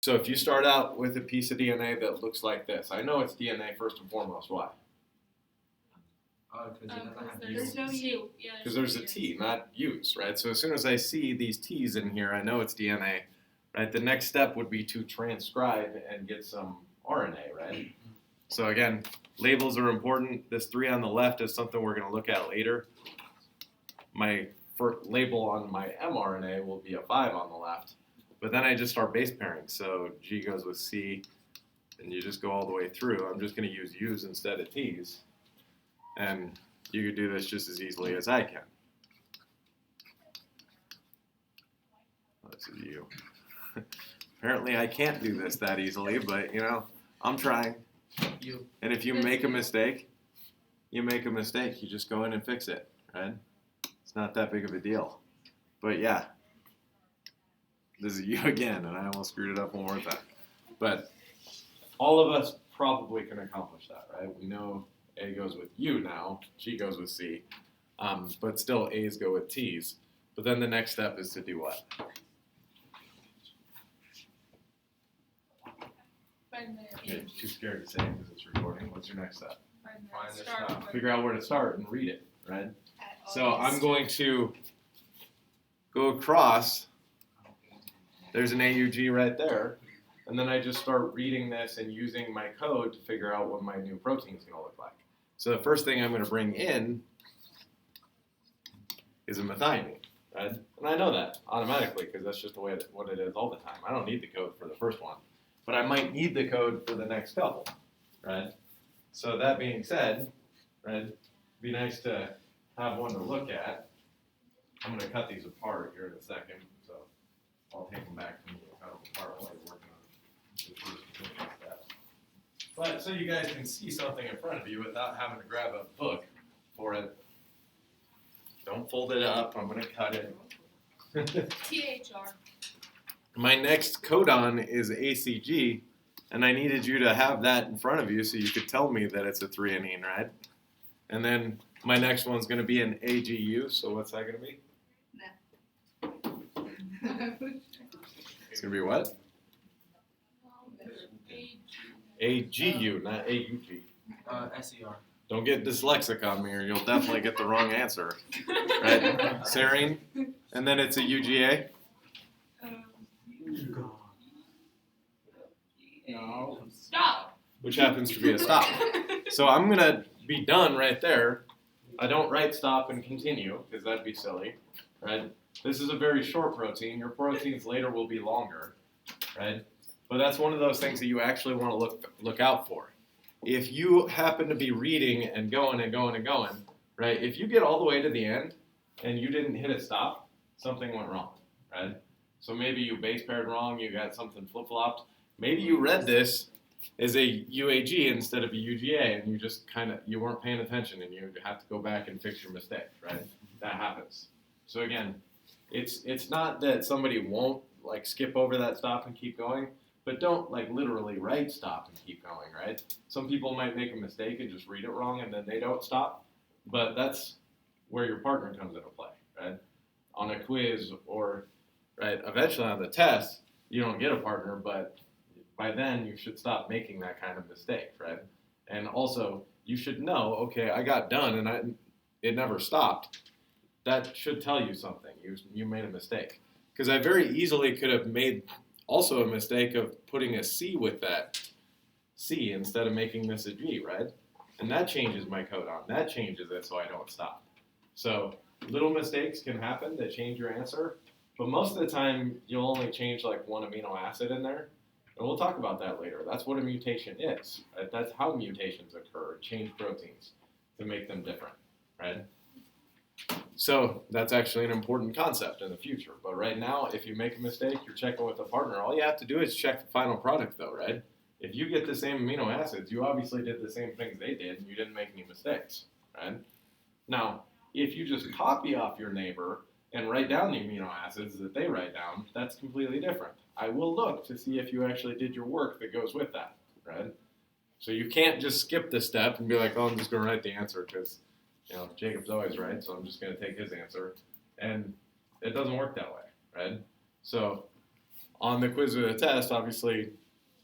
So if you start out with a piece of DNA that looks like this, I know it's DNA first and foremost. Why? There's no U. Yeah, Because there's a T, not U's, right? So as soon as I see these T's in here, I know it's DNA, right? The next step would be to transcribe and get some RNA, right? So again, labels are important. This 3 on the left is something we're going to look at later. My first label on my mRNA will be a 5 on the left. But then I just start base pairing. So G goes with C, and you just go all the way through. I'm just going to use U's instead of T's. And you could do this just as easily as I can. This is U. Apparently I can't do this that easily, but I'm trying. And if you make a mistake, you make a mistake. You just go in and fix it, right? It's not that big of a deal. But yeah, this is U again, and I almost screwed it up one more time. But all of us probably can accomplish that, right? We know A goes with U now, G goes with C, but still A's go with T's. But then the next step is to do what? You're too scared to say it because it's recording. What's your next step? Find the start. Figure out where to start and read it, right? So I'm going to go across. There's an AUG right there. And then I just start reading this and using my code to figure out what my new protein is going to look like. So the first thing I'm going to bring in is a methionine, right? And I know that automatically because that's just the way what it is all the time. I don't need the code for the first one, but I might need the code for the next couple, right? So that being said, right, it'd be nice to have one to look at. I'm going to cut these apart here in a second, so I'll take them back and we'll cut them apart while you're working on the first step. But so you guys can see something in front of you without having to grab a book for it. Don't fold it up. I'm going to cut it. THR. My next codon is ACG, and I needed you to have that in front of you so you could tell me that it's a threonine, right? And then my next one's going to be an AGU, so what's that going to be? It's going to be what? AGU, not AUG. SER. Don't get dyslexic on me or you'll definitely get the wrong answer. Right? Serine, and then it's a UGA. No. Stop. Which happens to be a stop. So I'm going to be done right there. I don't write stop and continue because that'd be silly, right? This is a very short protein. Your proteins later will be longer, right? But that's one of those things that you actually want to look out for. If you happen to be reading and going and going and going, right? If you get all the way to the end and you didn't hit a stop, something went wrong, right? So maybe you base paired wrong, you got something flip-flopped. Maybe you read this as a UAG instead of a UGA and you just you weren't paying attention and you have to go back and fix your mistake, right? That happens. So again, it's not that somebody won't skip over that stop and keep going, but don't literally write stop and keep going, right? Some people might make a mistake and just read it wrong and then they don't stop, but that's where your partner comes into play, right? On a quiz or, right, eventually on the test, you don't get a partner, but by then you should stop making that kind of mistake, right? And also, you should know, okay, I got done and it never stopped. That should tell you something. You made a mistake. Because I very easily could have made also a mistake of putting a C with that C instead of making this a G, right? And that changes my codon. That changes it so I don't stop. So little mistakes can happen that change your answer, but most of the time you'll only change one amino acid in there. And we'll talk about that later. That's what a mutation is. Right? That's how mutations occur, change proteins to make them different, right? So that's actually an important concept in the future. But right now, if you make a mistake, you're checking with a partner. All you have to do is check the final product though, right? If you get the same amino acids, you obviously did the same things they did and you didn't make any mistakes, right? Now, if you just copy off your neighbor and write down the amino acids that they write down, that's completely different. I will look to see if you actually did your work that goes with that, right? So you can't just skip this step and be like, oh, I'm just going to write the answer because, Jacob's always right, so I'm just going to take his answer. And it doesn't work that way, right? So on the quiz or the test, obviously,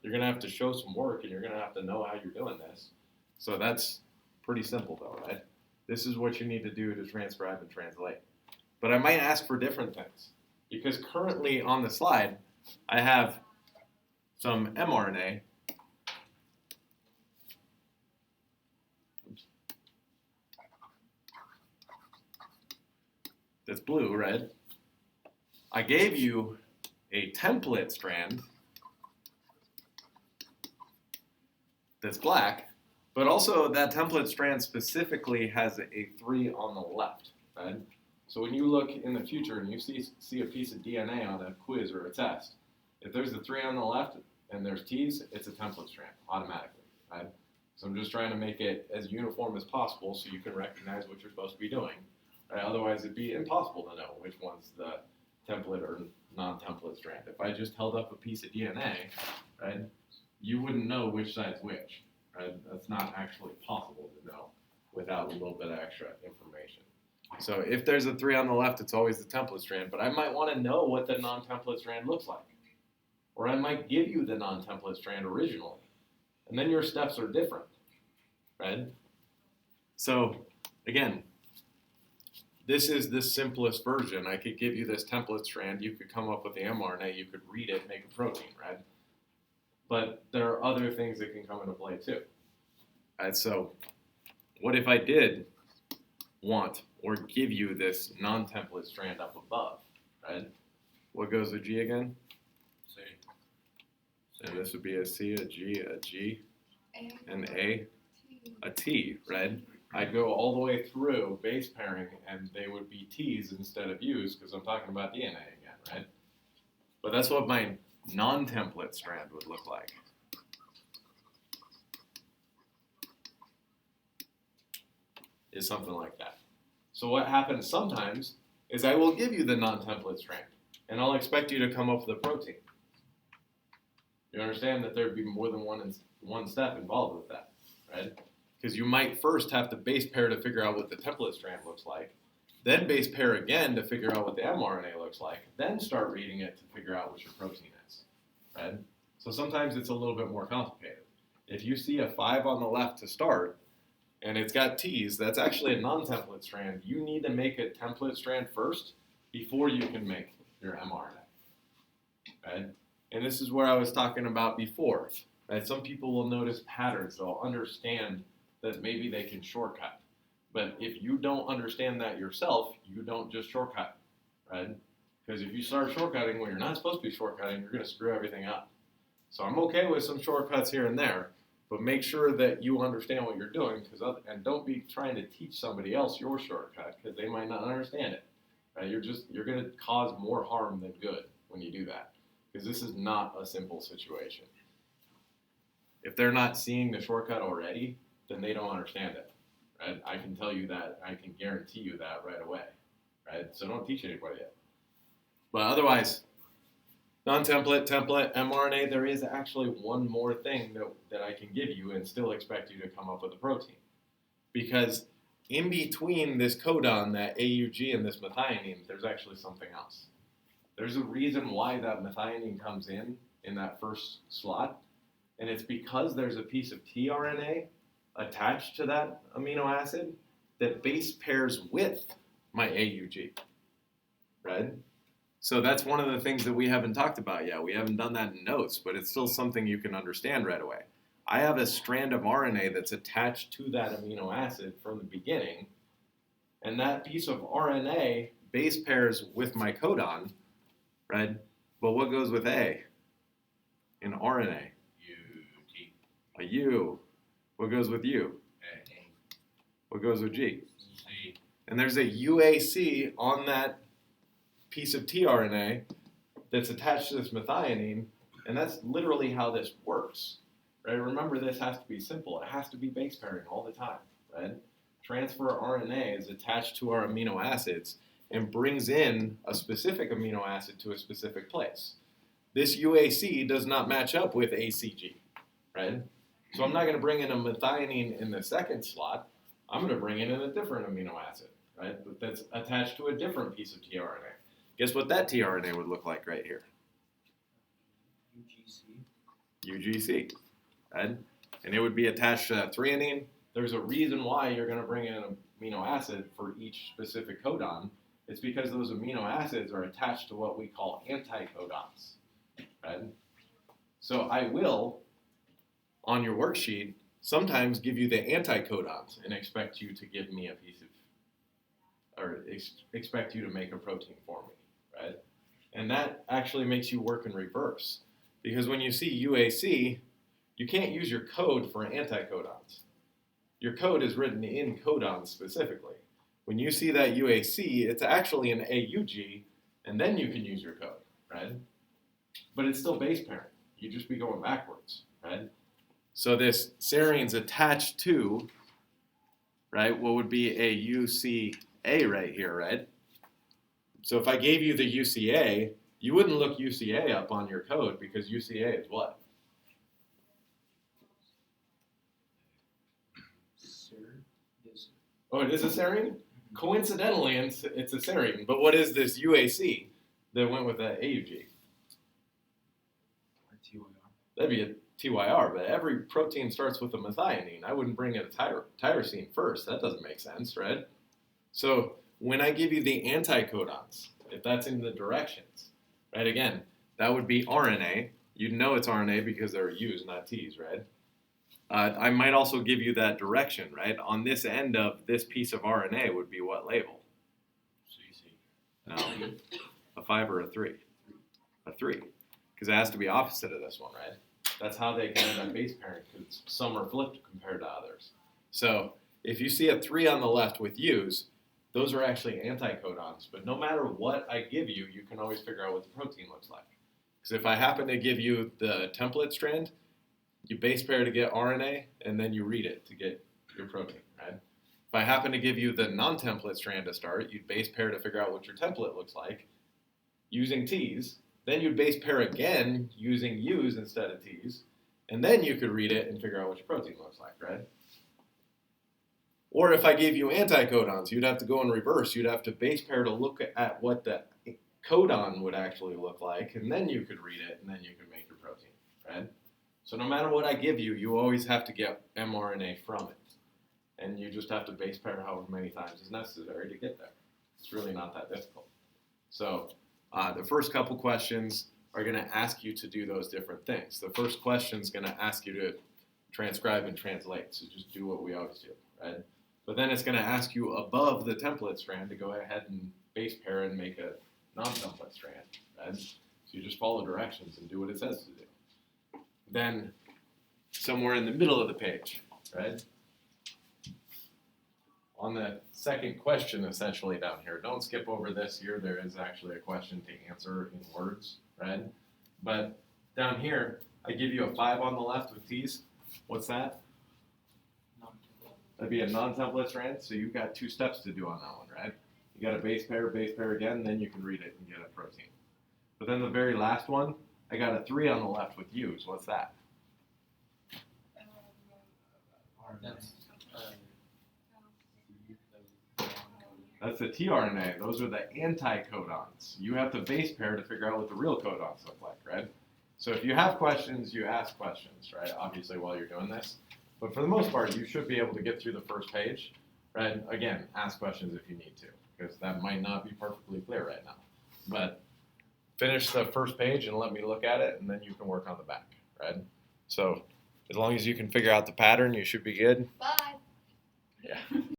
you're going to have to show some work and you're going to have to know how you're doing this. So that's pretty simple though, right? This is what you need to do to transcribe and translate. But I might ask for different things because currently on the slide, I have some mRNA. That's blue, red. I gave you a template strand that's black, but also that template strand specifically has a 3 on the left, right? So when you look in the future and you see a piece of DNA on a quiz or a test, if there's a 3 on the left and there's T's, it's a template strand automatically, right? So I'm just trying to make it as uniform as possible so you can recognize what you're supposed to be doing. Right? Otherwise, it'd be impossible to know which one's the template or non-template strand. If I just held up a piece of DNA, right, you wouldn't know which side's which. Right? That's not actually possible to know without a little bit of extra information. So if there's a 3 on the left, it's always the template strand, but I might want to know what the non-template strand looks like. Or I might give you the non-template strand originally, and then your steps are different, right? So again, this is the simplest version. I could give you this template strand, you could come up with the mRNA, you could read it, make a protein, right? But there are other things that can come into play too. Right, so what if I did want or give you this non-template strand up above, right? What goes with G again? C. And this would be a C, a G, an A, a T, right? I'd go all the way through base pairing and they would be T's instead of U's because I'm talking about DNA again, right? But that's what my non-template strand would look like. Is something like that. So what happens sometimes is I will give you the non-template strand and I'll expect you to come up with a protein. You understand that there'd be more than one step involved with that, right? Because you might first have to base pair to figure out what the template strand looks like, then base pair again to figure out what the mRNA looks like, then start reading it to figure out what your protein is, right? So sometimes it's a little bit more complicated. If you see a 5 on the left to start, and it's got T's, that's actually a non-template strand. You need to make a template strand first before you can make your mRNA, right? And this is where I was talking about before, right? Some people will notice patterns. They'll understand that maybe they can shortcut. But if you don't understand that yourself, you don't just shortcut, right? Because if you start shortcutting when you're not supposed to be shortcutting, you're going to screw everything up. So I'm okay with some shortcuts here and there, but make sure that you understand what you're doing, and don't be trying to teach somebody else your shortcut because they might not understand it. Right? You're going to cause more harm than good when you do that, because this is not a simple situation. If they're not seeing the shortcut already, then they don't understand it. Right? I can tell you that. I can guarantee you that right away. Right? So don't teach anybody yet. But otherwise, non-template, template, mRNA, there is actually one more thing that I can give you and still expect you to come up with a protein. Because in between this codon, that AUG, and this methionine, there's actually something else. There's a reason why that methionine comes in that first slot, and it's because there's a piece of tRNA attached to that amino acid that base pairs with my AUG, right? So that's one of the things that we haven't talked about yet. We haven't done that in notes, but it's still something you can understand right away. I have a strand of RNA that's attached to that amino acid from the beginning, and that piece of RNA base pairs with my codon, right? But what goes with A in RNA? U-T. A U. What goes with U? A. What goes with G? C. And there's a UAC on that piece of tRNA that's attached to this methionine, and that's literally how this works, right? Remember, this has to be simple. It has to be base pairing all the time, right? Transfer RNA is attached to our amino acids and brings in a specific amino acid to a specific place. This UAC does not match up with ACG, right? So I'm not going to bring in a methionine in the second slot. I'm going to bring in a different amino acid, right? That's attached to a different piece of tRNA. Guess what that tRNA would look like right here? UGC, right? And it would be attached to that threonine. There's a reason why you're going to bring in an amino acid for each specific codon. It's because those amino acids are attached to what we call anticodons, right? So I will, on your worksheet, sometimes give you the anticodons and expect you to give me a piece of, or expect you to make a protein for me, right? And that actually makes you work in reverse. Because when you see UAC, you can't use your code for anticodons. Your code is written in codons specifically. When you see that UAC, it's actually an AUG, and then you can use your code, right? But it's still base pairing. You just be going backwards, right? So this serine's attached to, right, what would be a UCA right here, right? So if I gave you the UCA, you wouldn't look UCA up on your code because UCA is what? Oh, it is a serine? Coincidentally, it's a serine. But what is this UAC that went with that AUG? That'd be a TYR, but every protein starts with a methionine. I wouldn't bring in a tyrosine first. That doesn't make sense, right? So when I give you the anticodons, if that's in the directions, right, again, that would be RNA. You'd know it's RNA because they're U's, not T's, right? I might also give you that direction, right? On this end of this piece of RNA would be what label? CC. No, a 5 or a 3? A 3, because it has to be opposite of this one, right? That's how they get that base pairing, because some are flipped compared to others. So if you see a 3 on the left with U's, those are actually anticodons. But no matter what I give you, you can always figure out what the protein looks like. Because if I happen to give you the template strand, you base pair to get RNA, and then you read it to get your protein, right? If I happen to give you the non-template strand to start, you'd base pair to figure out what your template looks like using T's. Then you'd base pair again using U's instead of T's. And then you could read it and figure out what your protein looks like, right? Or if I gave you anticodons, you'd have to go in reverse. You'd have to base pair to look at what the codon would actually look like, and then you could read it, and then you could make your protein, right? So no matter what I give you, you always have to get mRNA from it. And you just have to base pair however many times is necessary to get there. It's really not that difficult. So the first couple questions are going to ask you to do those different things. The first question is going to ask you to transcribe and translate. So just do what we always do, right? But then it's going to ask you above the template strand to go ahead and base pair and make a non-template strand, right? So you just follow directions and do what it says to do. Then somewhere in the middle of the page, right? On the second question, essentially down here, don't skip over this here. There is actually a question to answer in words, right? But down here, I give you a 5 on the left with T's. What's that? That'd be a non-template strand, so you've got 2 steps to do on that one, right? You got a base pair again, then you can read it and get a protein. But then the very last one, I got a 3 on the left with U's. What's that? That's the tRNA. Those are the anticodons. You have to base pair to figure out what the real codons look like, right? So if you have questions, you ask questions, right? Obviously while you're doing this. But for the most part, you should be able to get through the first page, right? Again, ask questions if you need to, because that might not be perfectly clear right now. But finish the first page and let me look at it, and then you can work on the back, right? So as long as you can figure out the pattern, you should be good. Bye. Yeah.